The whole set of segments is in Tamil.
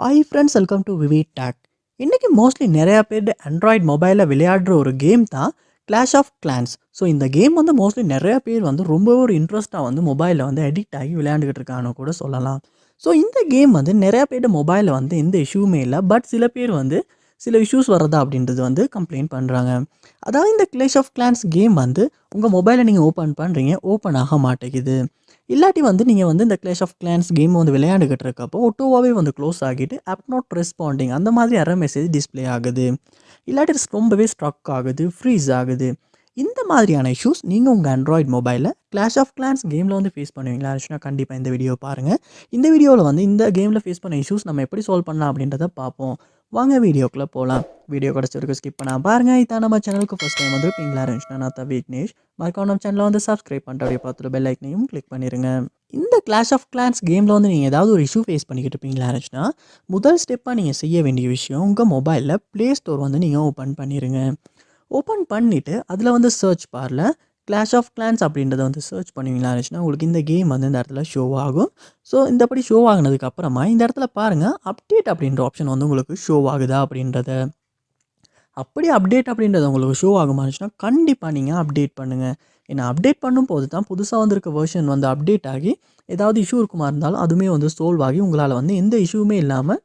Hi friends, welcome to VividTech. இன்றைக்கி மோஸ்ட்லி நிறையா பேர் ஆண்ட்ராய்டு மொபைலில் விளையாடுற ஒரு கேம் தான் கிளாஷ் ஆஃப் கிளான்ஸ். ஸோ இந்த கேம் வந்து மோஸ்ட்லி நிறையா பேர் வந்து ரொம்பவே ஒரு இன்ட்ரெஸ்ட்டாக வந்து மொபைலில் வந்து அடிக்ட் ஆகி விளையாண்டுக்கிட்டு இருக்கான்னு கூட சொல்லலாம். ஸோ இந்த கேம் வந்து நிறையா பேர் மொபைலில் வந்து எந்த இஷ்யூமே இல்லை, பட் சில பேர் வந்து சில இஷ்யூஸ் வரதா அப்படின்றது வந்து கம்ப்ளைண்ட் பண்ணுறாங்க. அதாவது இந்த கிளாஷ் ஆஃப் கிளான்ஸ் கேம் வந்து உங்கள் மொபைலை நீங்கள் ஓப்பன் பண்ணுறீங்க, ஓப்பன் ஆக மாட்டேங்குது. இல்லாட்டி வந்து நீங்கள் வந்து இந்த கிளாஷ் ஆஃப் கிளான்ஸ் கேம் வந்து விளையாண்டுக்கிட்டு இருக்கப்போ ஒட்டோவாகவே வந்து க்ளோஸ் ஆகிட்டு ஆப் நாட் ரெஸ்பாண்டிங் அந்த மாதிரி எரர் மெசேஜ் டிஸ்ப்ளே ஆகுது. இல்லாட்டி ரொம்பவே ஸ்ட்ரக் ஆகுது, ஃப்ரீஸ் ஆகுது. இந்த மாதிரியான இஷ்யூஸ் நீங்கள் உங்கள் ஆண்ட்ராய்டு மொபைலில் கிளாஷ் ஆஃப் கிளான்ஸ் கேமில் வந்து ஃபேஸ் பண்ணுவீங்களா இருந்துச்சுன்னா கண்டிப்பாக இந்த வீடியோ பாருங்கள். இந்த வீடியோவில் வந்து இந்த கேமில் ஃபேஸ் பண்ண இஷ்யூஸ் நம்ம எப்படி சால்வ் பண்ணலாம் அப்படின்றத பார்ப்போம். வாங்க வீடியோக்குள்ளே போகலாம். வீடியோ கிடச்ச வரைக்கும் ஸ்கிப் பண்ணால் பாருங்கள். இதான் நம்ம சேனலுக்கு ஃபஸ்ட் டைம் வந்து இருப்பீங்களா இருந்துச்சுன்னா நான் தான் விக்னேஷ். மறக்காம நம்ம சேனலை வந்து சப்ஸ்கிரைப் பண்ணிட்டு அப்படியே பார்த்துட்டு பெல் ஐக்கனையும் கிளிக் பண்ணிடுங்க. இந்த கிளாஷ் ஆஃப் கிளான்ஸ் கேமில் வந்து நீங்கள் ஏதாவது ஒரு இஷ்யூ ஃபேஸ் பண்ணிக்கிட்டு இருப்பீங்களா இருந்துச்சுன்னா முதல் ஸ்டெப்பாக நீங்கள் செய்ய வேண்டிய விஷயம் உங்கள் மொபைலில் ப்ளே ஸ்டோர் வந்து நீங்கள் ஓப்பன் பண்ணிடுங்க. ஓப்பன் பண்ணிவிட்டு அதில் வந்து சர்ச் பாரில் கிளாஷ் ஆஃப் கிளான்ஸ் அப்படின்றத வந்து சர்ச் பண்ணுவீங்களா இருந்துச்சுன்னா உங்களுக்கு இந்த கேம் வந்து இந்த இடத்துல ஷோ ஆகும். ஸோ இந்தபடி ஷோ ஆகினதுக்கு அப்புறமா இந்த இடத்துல பாருங்கள் அப்டேட் அப்படின்ற ஆப்ஷன் வந்து உங்களுக்கு ஷோ ஆகுதா அப்படின்றத. அப்படி அப்டேட் அப்படின்றது உங்களுக்கு ஷோ ஆகுமா இருந்துச்சுன்னா கண்டிப்பாக நீங்கள் அப்டேட் பண்ணுங்கள். ஏன்னா அப்டேட் பண்ணும்போது தான் புதுசாக வந்திருக்க வெர்ஷன் வந்து அப்டேட் ஆகி ஏதாவது இஷ்யூ இருக்குமா இருந்தாலும் அதுவுமே வந்து சால்வ் ஆகி உங்களால் வந்து எந்த இஷ்யூமே இல்லாமல்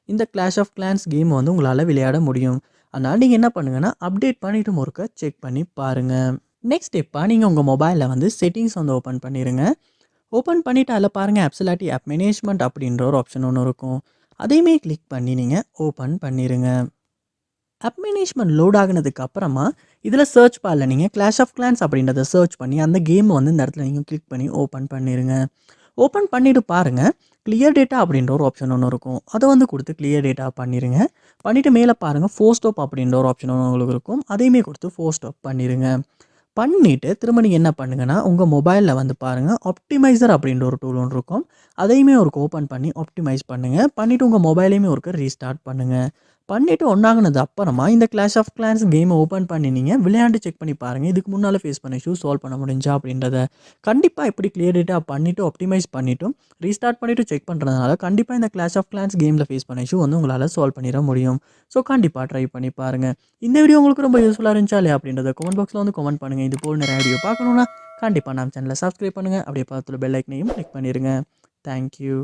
இந்த கிளாஷ் ஆஃப் கிளான்ஸ் கேம் வந்து உங்களால் விளையாட முடியும். அதனால் நீங்கள் என்ன பண்ணுங்கன்னா அப்டேட் பண்ணிவிட்டு முறுக்க செக் பண்ணி பாருங்கள். நெக்ஸ்ட் ஸ்டெப்பாக நீங்கள் உங்கள் மொபைலில் வந்து செட்டிங்ஸ் வந்து ஓப்பன் பண்ணிடுங்க. ஓப்பன் பண்ணிவிட்டு அதில் பாருங்கள் ஆப்ஸ் இல்லாட்டி ஆப் மேனேஜ்மெண்ட் அப்படின்ற ஒரு ஆப்ஷன் ஒன்று இருக்கும். அதையுமே கிளிக் பண்ணி நீங்கள் ஓப்பன் பண்ணிடுங்க. ஆப் மேனேஜ்மெண்ட் லோட் ஆகினதுக்கு அப்புறமா இதில் சர்ச் பாரில் நீங்கள் கிளாஷ் ஆஃப் கிளான்ஸ் அப்படின்றத சர்ச் பண்ணி அந்த கேம் வந்து இந்த இடத்துல நீங்கள் கிளிக் பண்ணி ஓப்பன் பண்ணிடுங்க. ஓப்பன் பண்ணிவிட்டு பாருங்கள் கிளியர் டேட்டா அப்படின்ற ஒரு ஆப்ஷன் ஒன்று இருக்கும். அதை வந்து கொடுத்து கிளியர் டேட்டா பண்ணிடுங்க. பண்ணிவிட்டு மேலே பாருங்கள் ஃபோர் ஸ்டாப் அப்படின்ற ஒரு ஆப்ஷன் ஒன்று உங்களுக்கு இருக்கும். அதையுமே கொடுத்து ஃபோர் ஸ்டாப் பண்ணிடுங்க. பண்ணிவிட்டு திரும்ப நீங்கள் என்ன பண்ணுங்கன்னா உங்கள் மொபைலில் வந்து பாருங்கள் ஆப்டிமைசர் அப்படின்ற ஒரு டூல் ஒன்று இருக்கும். அதையுமே ஒரு ஓப்பன் பண்ணி ஆப்டிமைஸ் பண்ணுங்கள். பண்ணிவிட்டு உங்கள் மொபைலையுமே ஒரு ரீஸ்டார்ட் பண்ணுங்கள். பண்ணிவிட்டு ஒன்றாகுனது அப்புறமா இந்த கிளாஷ் ஆஃப் கிளான்ஸ் கேமை ஓப்பன் பண்ணி நீங்கள் விளையாண்டு செக் பண்ணி பாருங்கள் இதுக்கு முன்னால் ஃபேஸ் பண்ண இஷ்யூ சால்வ் பண்ண முடிஞ்சா அப்படின்றத. கண்டிப்பாக இப்படி கிளியர் டேட்டாக பண்ணிவிட்டு ஆப்டிமைஸ் பண்ணிவிட்டும் ரீஸ்டார்ட் பண்ணிவிட்டு செக் பண்ணுறதுனால கண்டிப்பாக இந்த கிளாஷ் ஆஃப் கிளான்ஸ் கேமில் ஃபேஸ் பண்ண இஷ்யூ வந்து உங்களால் சால்வ் பண்ணிட முடியும். ஸோ கண்டிப்பாக ட்ரை பண்ணி பாருங்கள். இந்த வீடியோ உங்களுக்கு ரொம்ப யூஸ்ஃபுல்லாக இருந்துச்சா இல்லையா அப்படின்றத கமெண்ட் பாக்ஸில் வந்து கமெண்ட் பண்ணுங்கள். இது போல் நிறைய வீடியோ பார்க்கணுன்னா கண்டிப்பாக நம்ம சேனலை சப்ஸ்கிரைப் பண்ணுங்கள். அப்படியே பார்த்துட்டு பெல் ஐக்கனையும் கிளிக் பண்ணிடுங்க. தேங்க்யூ.